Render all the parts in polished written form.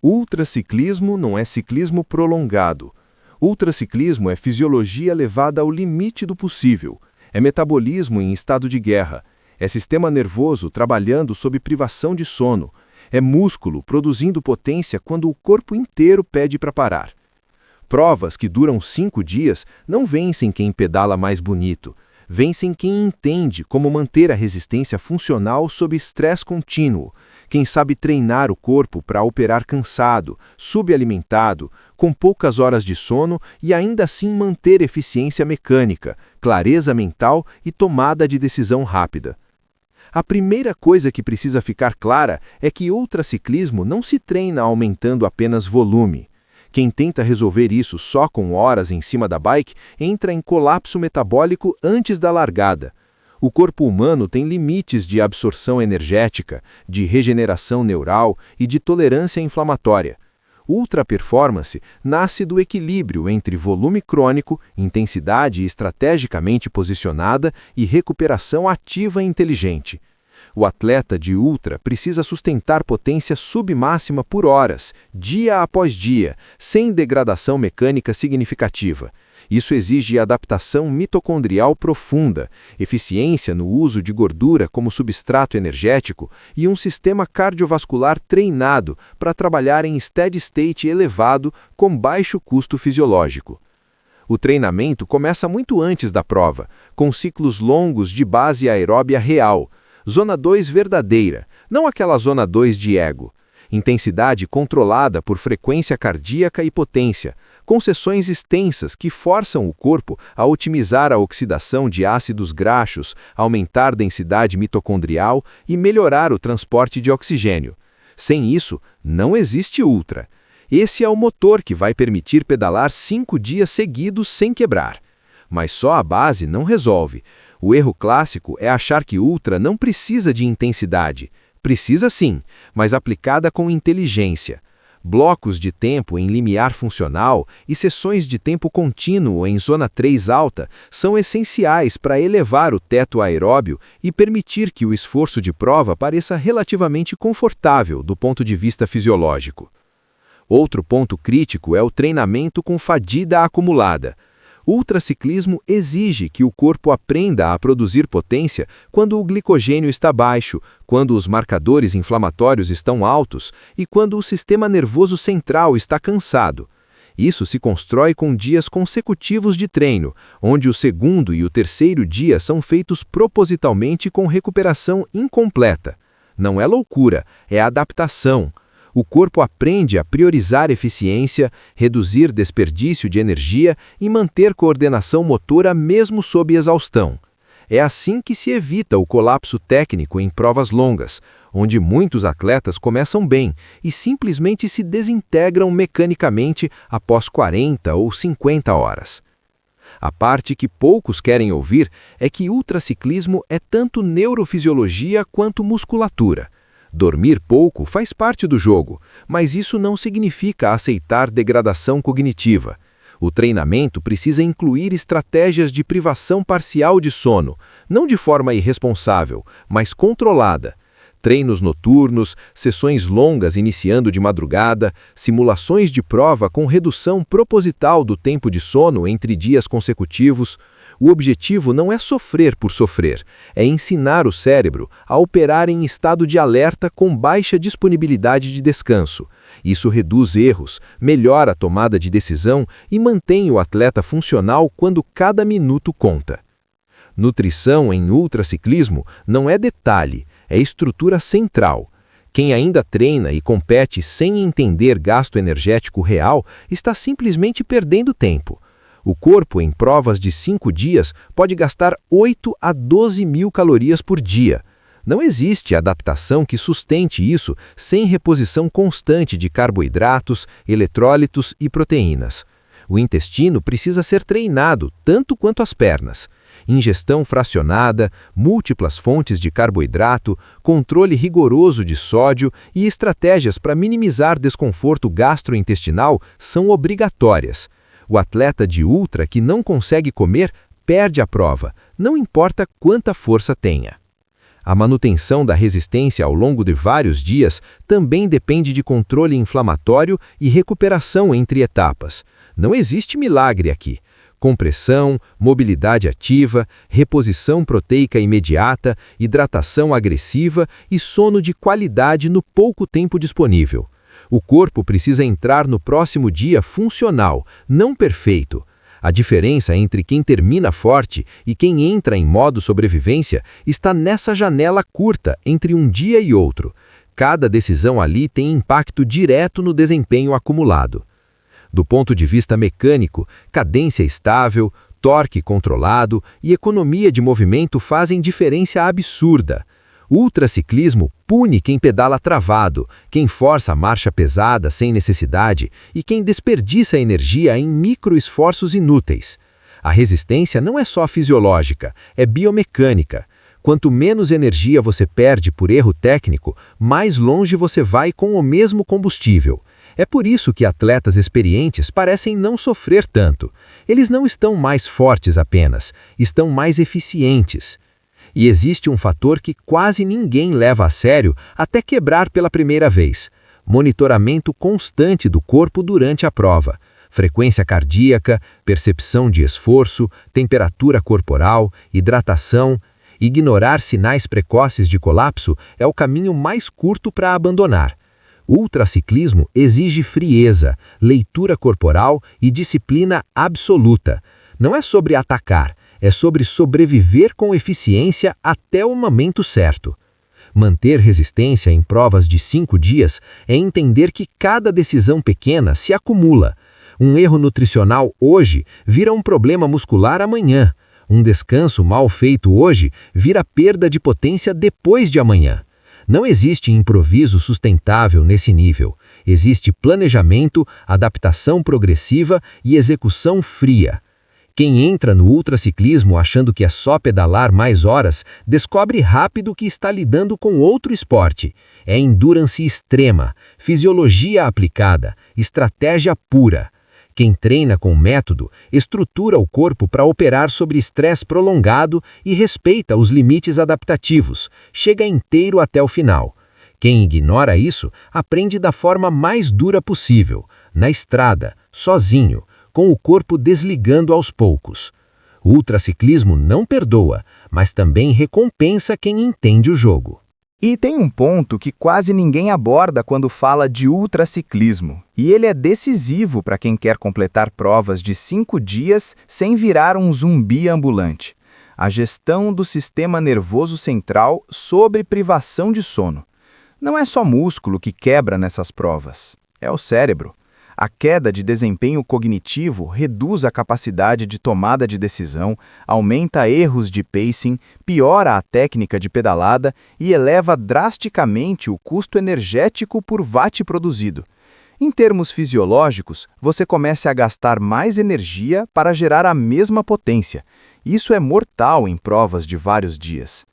Ultraciclismo não é ciclismo prolongado. Ultraciclismo é fisiologia levada ao limite do possível. É metabolismo em estado de guerra. É sistema nervoso trabalhando sob privação de sono. É músculo produzindo potência quando o corpo inteiro pede para parar. Provas que duram 5 dias não vencem quem pedala mais bonito. Vencem quem entende como manter a resistência funcional sob estresse contínuo, quem sabe treinar o corpo para operar cansado, subalimentado, com poucas horas de sono e ainda assim manter eficiência mecânica, clareza mental e tomada de decisão rápida. A primeira coisa que precisa ficar clara é que ultraciclismo não se treina aumentando apenas volume. Quem tenta resolver isso só com horas em cima da bike entra em colapso metabólico antes da largada. O corpo humano tem limites de absorção energética, de regeneração neural e de tolerância inflamatória. Ultra-performance nasce do equilíbrio entre volume crônico, intensidade estrategicamente posicionada e recuperação ativa e inteligente. O atleta de ultra precisa sustentar potência submáxima por horas, dia após dia, sem degradação mecânica significativa. Isso exige adaptação mitocondrial profunda, eficiência no uso de gordura como substrato energético e um sistema cardiovascular treinado para trabalhar em steady state elevado com baixo custo fisiológico. O treinamento começa muito antes da prova, com ciclos longos de base aeróbia real, Zona 2 verdadeira, não aquela Zona 2 de ego. Intensidade controlada por frequência cardíaca e potência, com sessões extensas que forçam o corpo a otimizar a oxidação de ácidos graxos, aumentar densidade mitocondrial e melhorar o transporte de oxigênio. Sem isso, não existe ultra. Esse é o motor que vai permitir pedalar 5 dias seguidos sem quebrar. Mas só a base não resolve. O erro clássico é achar que ultra não precisa de intensidade. Precisa sim, mas aplicada com inteligência. Blocos de tempo em limiar funcional e sessões de tempo contínuo em zona 3 alta são essenciais para elevar o teto aeróbio e permitir que o esforço de prova pareça relativamente confortável do ponto de vista fisiológico. Outro ponto crítico é o treinamento com fadiga acumulada. Ultraciclismo exige que o corpo aprenda a produzir potência quando o glicogênio está baixo, quando os marcadores inflamatórios estão altos e quando o sistema nervoso central está cansado. Isso se constrói com dias consecutivos de treino, onde o segundo e o terceiro dia são feitos propositalmente com recuperação incompleta. Não é loucura, é adaptação. O corpo aprende a priorizar eficiência, reduzir desperdício de energia e manter coordenação motora mesmo sob exaustão. É assim que se evita o colapso técnico em provas longas, onde muitos atletas começam bem e simplesmente se desintegram mecanicamente após 40 ou 50 horas. A parte que poucos querem ouvir é que ultraciclismo é tanto neurofisiologia quanto musculatura. Dormir pouco faz parte do jogo, mas isso não significa aceitar degradação cognitiva. O treinamento precisa incluir estratégias de privação parcial de sono, não de forma irresponsável, mas controlada. Treinos noturnos, sessões longas iniciando de madrugada, simulações de prova com redução proposital do tempo de sono entre dias consecutivos. O objetivo não é sofrer por sofrer, é ensinar o cérebro a operar em estado de alerta com baixa disponibilidade de descanso. Isso reduz erros, melhora a tomada de decisão e mantém o atleta funcional quando cada minuto conta. Nutrição em ultraciclismo não é detalhe, é estrutura central. Quem ainda treina e compete sem entender gasto energético real está simplesmente perdendo tempo. O corpo, em provas de 5 dias, pode gastar 8 a 12 mil calorias por dia. Não existe adaptação que sustente isso sem reposição constante de carboidratos, eletrólitos e proteínas. O intestino precisa ser treinado tanto quanto as pernas. Ingestão fracionada, múltiplas fontes de carboidrato, controle rigoroso de sódio e estratégias para minimizar desconforto gastrointestinal são obrigatórias. O atleta de ultra que não consegue comer perde a prova, não importa quanta força tenha. A manutenção da resistência ao longo de vários dias também depende de controle inflamatório e recuperação entre etapas. Não existe milagre aqui. Compressão, mobilidade ativa, reposição proteica imediata, hidratação agressiva e sono de qualidade no pouco tempo disponível. O corpo precisa entrar no próximo dia funcional, não perfeito. A diferença entre quem termina forte e quem entra em modo sobrevivência está nessa janela curta entre um dia e outro. Cada decisão ali tem impacto direto no desempenho acumulado. Do ponto de vista mecânico, cadência estável, torque controlado e economia de movimento fazem diferença absurda. O ultraciclismo pune quem pedala travado, quem força a marcha pesada sem necessidade e quem desperdiça energia em microesforços inúteis. A resistência não é só fisiológica, é biomecânica. Quanto menos energia você perde por erro técnico, mais longe você vai com o mesmo combustível. É por isso que atletas experientes parecem não sofrer tanto. Eles não estão mais fortes apenas, estão mais eficientes. E existe um fator que quase ninguém leva a sério até quebrar pela primeira vez: monitoramento constante do corpo durante a prova. Frequência cardíaca, percepção de esforço, temperatura corporal, hidratação. Ignorar sinais precoces de colapso é o caminho mais curto para abandonar. O ultraciclismo exige frieza, leitura corporal e disciplina absoluta. Não é sobre atacar, é sobre sobreviver com eficiência até o momento certo. Manter resistência em provas de 5 dias é entender que cada decisão pequena se acumula. Um erro nutricional hoje vira um problema muscular amanhã. Um descanso mal feito hoje vira perda de potência depois de amanhã. Não existe improviso sustentável nesse nível. Existe planejamento, adaptação progressiva e execução fria. Quem entra no ultraciclismo achando que é só pedalar mais horas, descobre rápido que está lidando com outro esporte. É endurance extrema, fisiologia aplicada, estratégia pura. Quem treina com método, estrutura o corpo para operar sobre estresse prolongado e respeita os limites adaptativos, chega inteiro até o final. Quem ignora isso, aprende da forma mais dura possível, na estrada, sozinho, com o corpo desligando aos poucos. O ultraciclismo não perdoa, mas também recompensa quem entende o jogo. E tem um ponto que quase ninguém aborda quando fala de ultraciclismo, e ele é decisivo para quem quer completar provas de 5 dias sem virar um zumbi ambulante: a gestão do sistema nervoso central sobre privação de sono. Não é só músculo que quebra nessas provas, é o cérebro. A queda de desempenho cognitivo reduz a capacidade de tomada de decisão, aumenta erros de pacing, piora a técnica de pedalada e eleva drasticamente o custo energético por watt produzido. Em termos fisiológicos, você começa a gastar mais energia para gerar a mesma potência. Isso é mortal em provas de vários dias.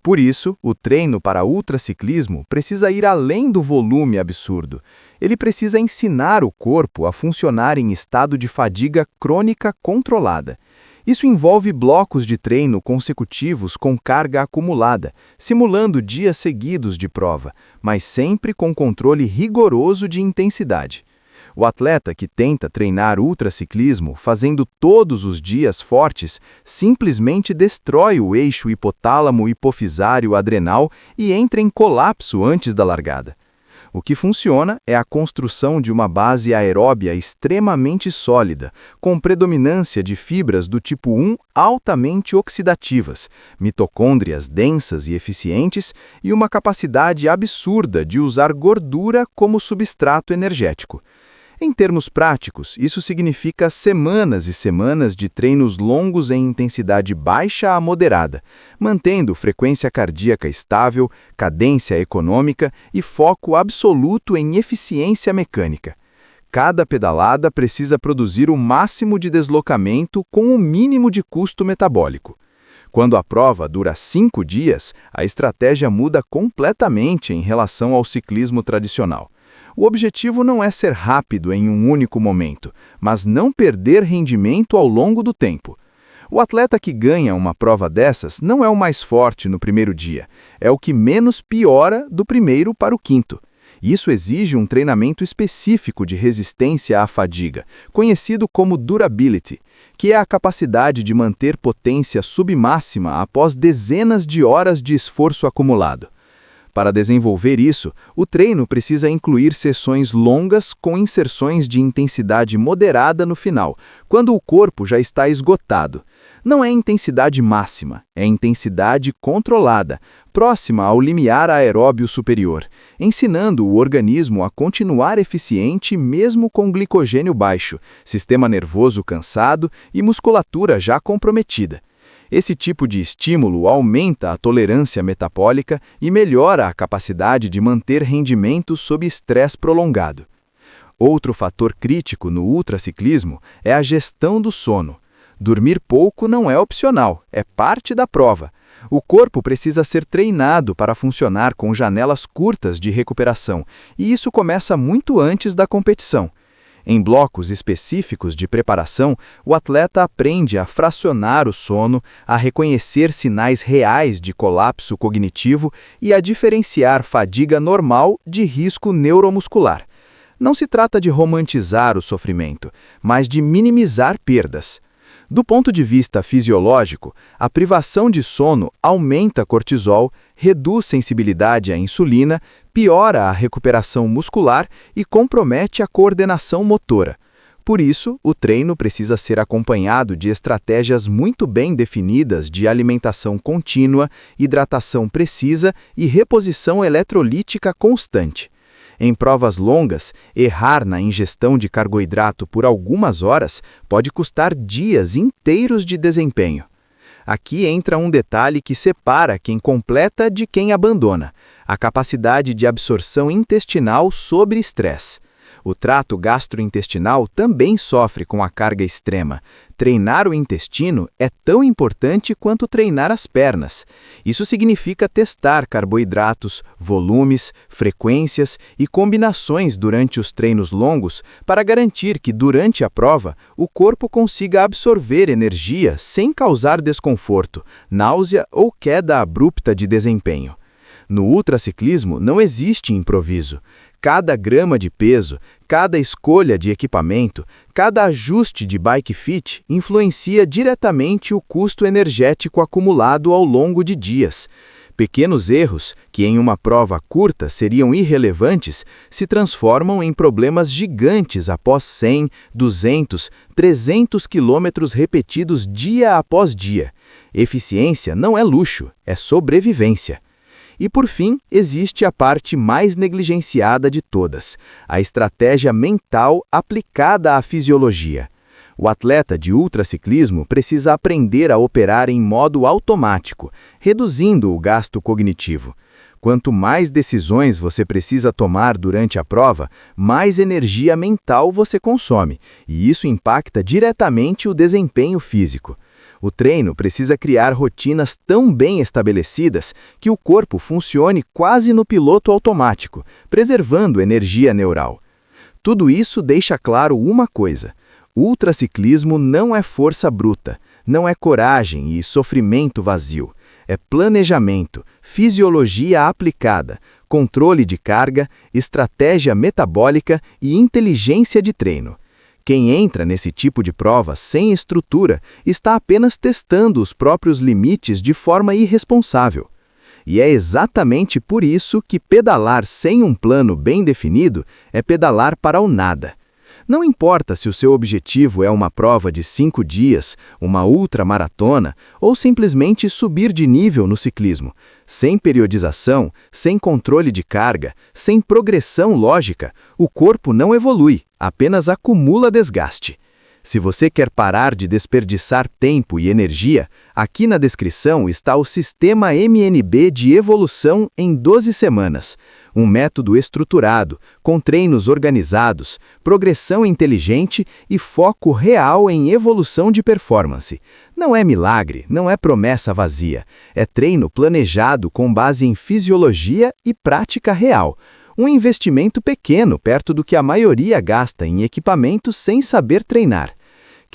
Por isso, o treino para ultraciclismo precisa ir além do volume absurdo. Ele precisa ensinar o corpo a funcionar em estado de fadiga crônica controlada. Isso envolve blocos de treino consecutivos com carga acumulada, simulando dias seguidos de prova, mas sempre com controle rigoroso de intensidade. O atleta que tenta treinar ultraciclismo fazendo todos os dias fortes simplesmente destrói o eixo hipotálamo-hipofisário-adrenal e entra em colapso antes da largada. O que funciona é a construção de uma base aeróbia extremamente sólida, com predominância de fibras do tipo 1 altamente oxidativas, mitocôndrias densas e eficientes e uma capacidade absurda de usar gordura como substrato energético. Em termos práticos, isso significa semanas e semanas de treinos longos em intensidade baixa a moderada, mantendo frequência cardíaca estável, cadência econômica e foco absoluto em eficiência mecânica. Cada pedalada precisa produzir o máximo de deslocamento com o mínimo de custo metabólico. Quando a prova dura 5 dias, a estratégia muda completamente em relação ao ciclismo tradicional. O objetivo não é ser rápido em um único momento, mas não perder rendimento ao longo do tempo. O atleta que ganha uma prova dessas não é o mais forte no primeiro dia, é o que menos piora do primeiro para o quinto. Isso exige um treinamento específico de resistência à fadiga, conhecido como durability, que é a capacidade de manter potência submáxima após dezenas de horas de esforço acumulado. Para desenvolver isso, o treino precisa incluir sessões longas com inserções de intensidade moderada no final, quando o corpo já está esgotado. Não é intensidade máxima, é intensidade controlada, próxima ao limiar aeróbio superior, ensinando o organismo a continuar eficiente mesmo com glicogênio baixo, sistema nervoso cansado e musculatura já comprometida. Esse tipo de estímulo aumenta a tolerância metabólica e melhora a capacidade de manter rendimento sob estresse prolongado. Outro fator crítico no ultraciclismo é a gestão do sono. Dormir pouco não é opcional, é parte da prova. O corpo precisa ser treinado para funcionar com janelas curtas de recuperação, e isso começa muito antes da competição. Em blocos específicos de preparação, o atleta aprende a fracionar o sono, a reconhecer sinais reais de colapso cognitivo e a diferenciar fadiga normal de risco neuromuscular. Não se trata de romantizar o sofrimento, mas de minimizar perdas. Do ponto de vista fisiológico, a privação de sono aumenta cortisol, reduz sensibilidade à insulina, piora a recuperação muscular e compromete a coordenação motora. Por isso, o treino precisa ser acompanhado de estratégias muito bem definidas de alimentação contínua, hidratação precisa e reposição eletrolítica constante. Em provas longas, errar na ingestão de carboidrato por algumas horas pode custar dias inteiros de desempenho. Aqui entra um detalhe que separa quem completa de quem abandona: a capacidade de absorção intestinal sob estresse. O trato gastrointestinal também sofre com a carga extrema. Treinar o intestino é tão importante quanto treinar as pernas. Isso significa testar carboidratos, volumes, frequências e combinações durante os treinos longos para garantir que, durante a prova, o corpo consiga absorver energia sem causar desconforto, náusea ou queda abrupta de desempenho. No ultraciclismo não existe improviso. Cada grama de peso, cada escolha de equipamento, cada ajuste de bike fit influencia diretamente o custo energético acumulado ao longo de dias. Pequenos erros, que em uma prova curta seriam irrelevantes, se transformam em problemas gigantes após 100, 200, 300 quilômetros repetidos dia após dia. Eficiência não é luxo, é sobrevivência. E, por fim, existe a parte mais negligenciada de todas, a estratégia mental aplicada à fisiologia. O atleta de ultraciclismo precisa aprender a operar em modo automático, reduzindo o gasto cognitivo. Quanto mais decisões você precisa tomar durante a prova, mais energia mental você consome, e isso impacta diretamente o desempenho físico. O treino precisa criar rotinas tão bem estabelecidas que o corpo funcione quase no piloto automático, preservando energia neural. Tudo isso deixa claro uma coisa: ultraciclismo não é força bruta, não é coragem e sofrimento vazio. É planejamento, fisiologia aplicada, controle de carga, estratégia metabólica e inteligência de treino. Quem entra nesse tipo de prova sem estrutura está apenas testando os próprios limites de forma irresponsável. E é exatamente por isso que pedalar sem um plano bem definido é pedalar para o nada. Não importa se o seu objetivo é uma prova de 5 dias, uma ultramaratona ou simplesmente subir de nível no ciclismo. Sem periodização, sem controle de carga, sem progressão lógica, o corpo não evolui, apenas acumula desgaste. Se você quer parar de desperdiçar tempo e energia, aqui na descrição está o Sistema MNB de Evolução em 12 semanas. Um método estruturado, com treinos organizados, progressão inteligente e foco real em evolução de performance. Não é milagre, não é promessa vazia. É treino planejado com base em fisiologia e prática real. Um investimento pequeno perto do que a maioria gasta em equipamentos sem saber treinar.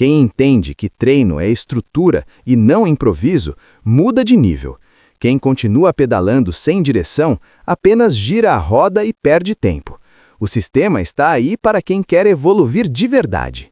Quem entende que treino é estrutura e não improviso, muda de nível. Quem continua pedalando sem direção, apenas gira a roda e perde tempo. O sistema está aí para quem quer evoluir de verdade.